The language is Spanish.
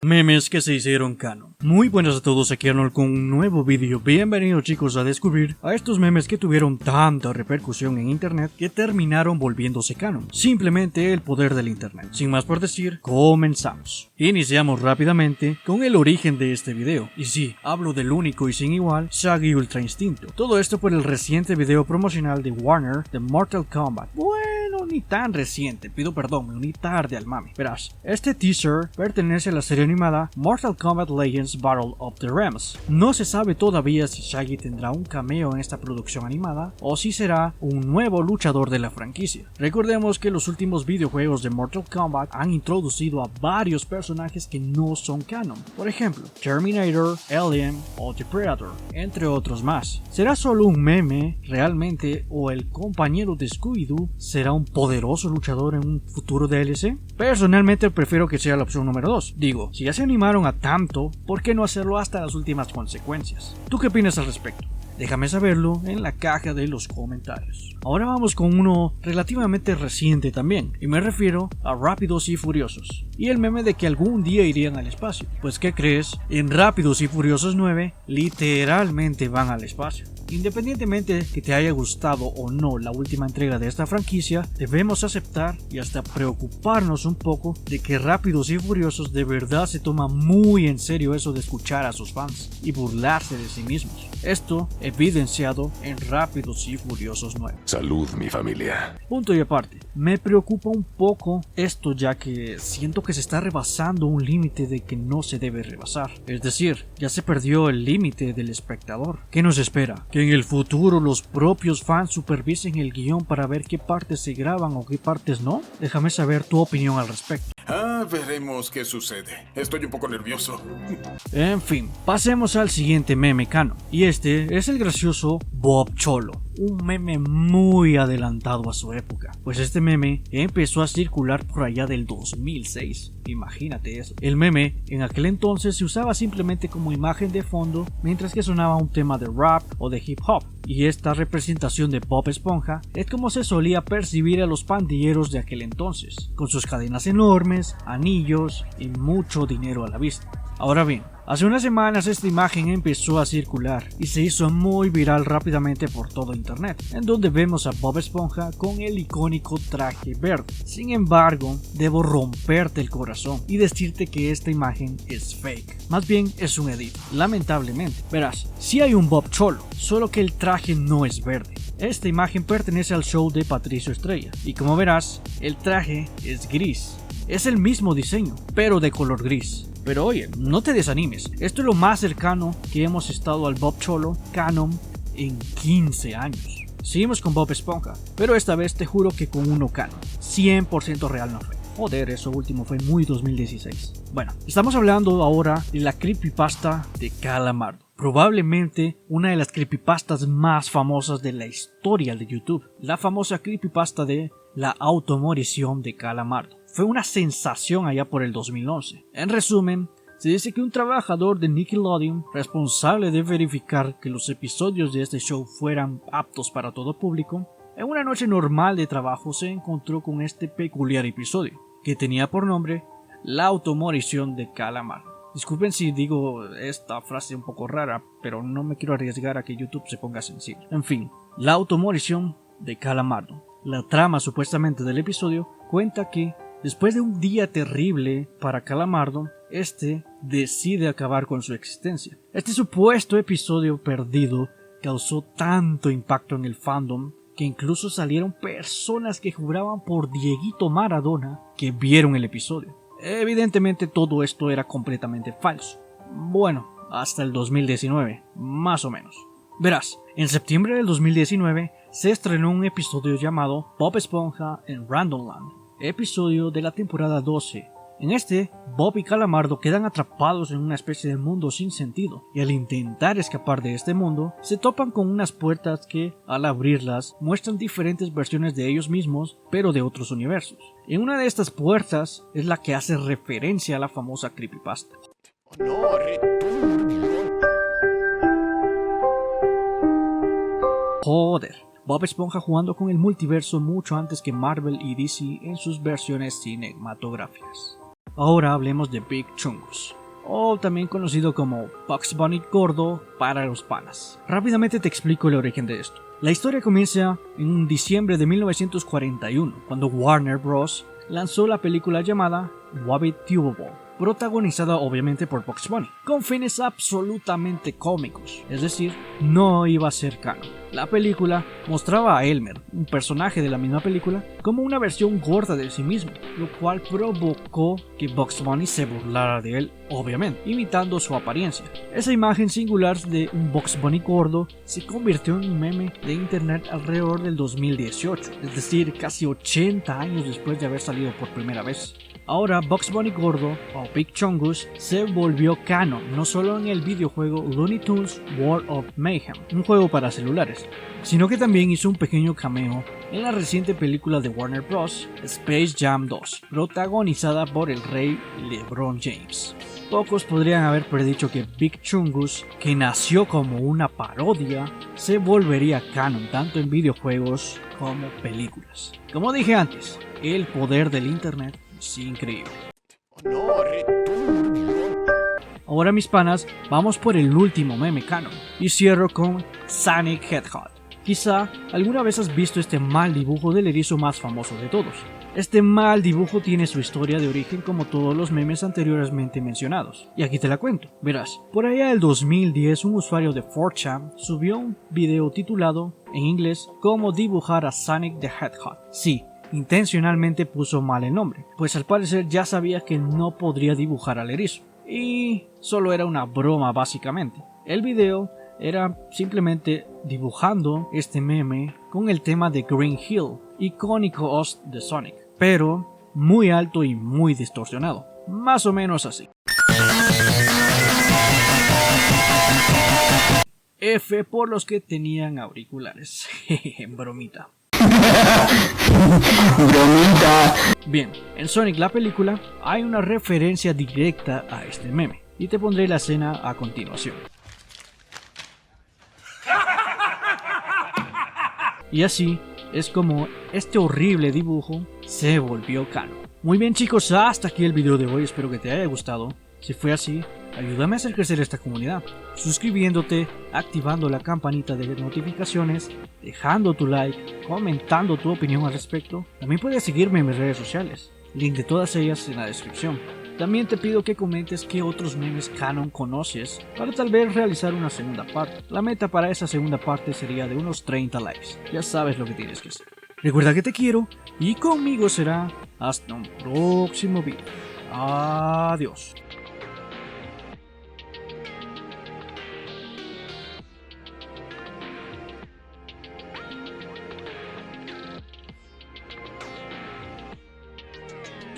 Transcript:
Memes que se hicieron canon. Muy buenas a todos, aquí Arnold con un nuevo vídeo. Bienvenidos chicos a descubrir a estos memes que tuvieron tanta repercusión en internet que terminaron volviéndose canon. Simplemente el poder del internet. Sin más por decir, comenzamos. Iniciamos rápidamente con el origen de este video. Y sí, hablo del único y sin igual Shaggy Ultra Instinto. Todo esto por el reciente video promocional de Warner de Mortal Kombat. Bueno, ni tan reciente, pido perdón, me uní tarde al mame. Verás, este teaser pertenece a la serie animada Mortal Kombat Legends Battle of the Realms. No se sabe todavía si Shaggy tendrá un cameo en esta producción animada o si será un nuevo luchador de la franquicia. Recordemos que los últimos videojuegos de Mortal Kombat han introducido a varios personajes que no son canon. Por ejemplo, Terminator, Alien o The Predator, entre otros más. ¿Será solo un meme realmente o el compañero de Scooby-Doo será un poderoso luchador en un futuro DLC? Personalmente prefiero que sea la opción número 2. Digo, si ya se animaron a tanto, ¿por qué no hacerlo hasta las últimas consecuencias? ¿Tú qué opinas al respecto? Déjame saberlo en la caja de los comentarios. Ahora vamos con uno relativamente reciente también, y me refiero a Rápidos y Furiosos, y el meme de que algún día irían al espacio. Pues ¿qué crees? En Rápidos y Furiosos 9, literalmente van al espacio. Independientemente que te haya gustado o no la última entrega de esta franquicia, debemos aceptar y hasta preocuparnos un poco de que Rápidos y Furiosos de verdad se toma muy en serio eso de escuchar a sus fans y burlarse de sí mismos. Esto evidenciado en Rápidos y Furiosos 9. Salud, mi familia. Punto y aparte, me preocupa un poco esto ya que siento que se está rebasando un límite de que no se debe rebasar. Es decir, ya se perdió el límite del espectador. ¿Qué nos espera? ¿Que en el futuro los propios fans supervisen el guión para ver qué partes se graban o qué partes no? Déjame saber tu opinión al respecto. Veremos qué sucede. Estoy un poco nervioso. En fin, pasemos al siguiente meme canon. Y este es el gracioso Bob Cholo. Un meme muy adelantado a su época, pues este meme empezó a circular por allá del 2006, imagínate eso. El meme en aquel entonces se usaba simplemente como imagen de fondo mientras que sonaba un tema de rap o de hip hop, y esta representación de Bob Esponja es como se solía percibir a los pandilleros de aquel entonces, con sus cadenas enormes, anillos y mucho dinero a la vista. Ahora bien, hace unas semanas esta imagen empezó a circular y se hizo muy viral rápidamente por todo internet, en donde vemos a Bob Esponja con el icónico traje verde. Sin embargo, debo romperte el corazón y decirte que esta imagen es fake, más bien es un edit, lamentablemente. Verás, sí hay un Bob Cholo, solo que el traje no es verde. Esta imagen pertenece al show de Patricio Estrella, y como verás, el traje es gris. Es el mismo diseño, pero de color gris. Pero oye, no te desanimes, esto es lo más cercano que hemos estado al Bob Cholo canon en 15 años. Seguimos con Bob Esponja, pero esta vez te juro que con uno canon, 100% real no fue. Joder, eso último fue muy 2016. Bueno, estamos hablando ahora de la creepypasta de Calamardo. Probablemente una de las creepypastas más famosas de la historia de YouTube. La famosa creepypasta de la automorición de Calamardo. Fue una sensación allá por el 2011. En resumen, se dice que un trabajador de Nickelodeon, responsable de verificar que los episodios de este show fueran aptos para todo público, en una noche normal de trabajo se encontró con este peculiar episodio, que tenía por nombre La automorición de Calamardo. Disculpen si digo esta frase un poco rara, pero no me quiero arriesgar a que YouTube se ponga sensible. En fin, La automorición de Calamardo. La trama supuestamente del episodio cuenta que después de un día terrible para Calamardo, este decide acabar con su existencia. Este supuesto episodio perdido causó tanto impacto en el fandom que incluso salieron personas que juraban por Dieguito Maradona que vieron el episodio. Evidentemente todo esto era completamente falso. Bueno, hasta el 2019, más o menos. Verás, en septiembre del 2019 se estrenó un episodio llamado Bob Esponja en Randomland, episodio de la temporada 12. En este, Bob y Calamardo quedan atrapados en una especie de mundo sin sentido, y al intentar escapar de este mundo, se topan con unas puertas que, al abrirlas, muestran diferentes versiones de ellos mismos, pero de otros universos. En una de estas puertas es la que hace referencia a la famosa creepypasta. Joder, Bob Esponja jugando con el multiverso mucho antes que Marvel y DC en sus versiones cinematográficas. Ahora hablemos de Big Chungus, o también conocido como Bugs Bunny gordo para los panas. Rápidamente te explico el origen de esto. La historia comienza en diciembre de 1941, cuando Warner Bros. Lanzó la película llamada Wabbit Tubable, protagonizada obviamente por Bugs Bunny, con fines absolutamente cómicos, es decir, no iba a ser canon. La película mostraba a Elmer, un personaje de la misma película, como una versión gorda de sí mismo, lo cual provocó que Bugs Bunny se burlara de él, obviamente, imitando su apariencia. Esa imagen singular de un Bugs Bunny gordo se convirtió en un meme de internet alrededor del 2018, es decir, casi 80 años después de haber salido por primera vez. Ahora Bugs Bunny gordo, o Big Chungus, se volvió canon no solo en el videojuego Looney Tunes World of Mayhem, un juego para celulares, sino que también hizo un pequeño cameo en la reciente película de Warner Bros. Space Jam 2, protagonizada por el rey LeBron James. Pocos podrían haber predicho que Big Chungus, que nació como una parodia, se volvería canon tanto en videojuegos como películas. Como dije antes, el poder del internet es increíble. Ahora mis panas, vamos por el último meme canon y cierro con Sonic Hedgehog. Quizá alguna vez has visto este mal dibujo del erizo más famoso de todos. Este mal dibujo tiene su historia de origen como todos los memes anteriormente mencionados, y aquí te la cuento. Verás, por allá del 2010 un usuario de 4chan subió un video titulado, en inglés, Cómo dibujar a Sonic the Hedgehog. Sí, intencionalmente puso mal el nombre, pues al parecer ya sabía que no podría dibujar al erizo, y solo era una broma básicamente. El video era simplemente dibujando este meme con el tema de Green Hill, icónico host de Sonic, pero muy alto y muy distorsionado, más o menos así. F por los que tenían auriculares, bromita. Bien, en Sonic la película hay una referencia directa a este meme, y te pondré la escena a continuación. Y así es como este horrible dibujo se volvió canon. Muy bien chicos, hasta aquí el video de hoy, espero que te haya gustado. Si fue así, ayúdame a hacer crecer esta comunidad, suscribiéndote, activando la campanita de notificaciones, dejando tu like, comentando tu opinión al respecto. También puedes seguirme en mis redes sociales, link de todas ellas en la descripción. También te pido que comentes qué otros memes canon conoces para tal vez realizar una segunda parte. La meta para esa segunda parte sería de unos 30 likes. Ya sabes lo que tienes que hacer. Recuerda que te quiero y conmigo será hasta un próximo video. Adiós.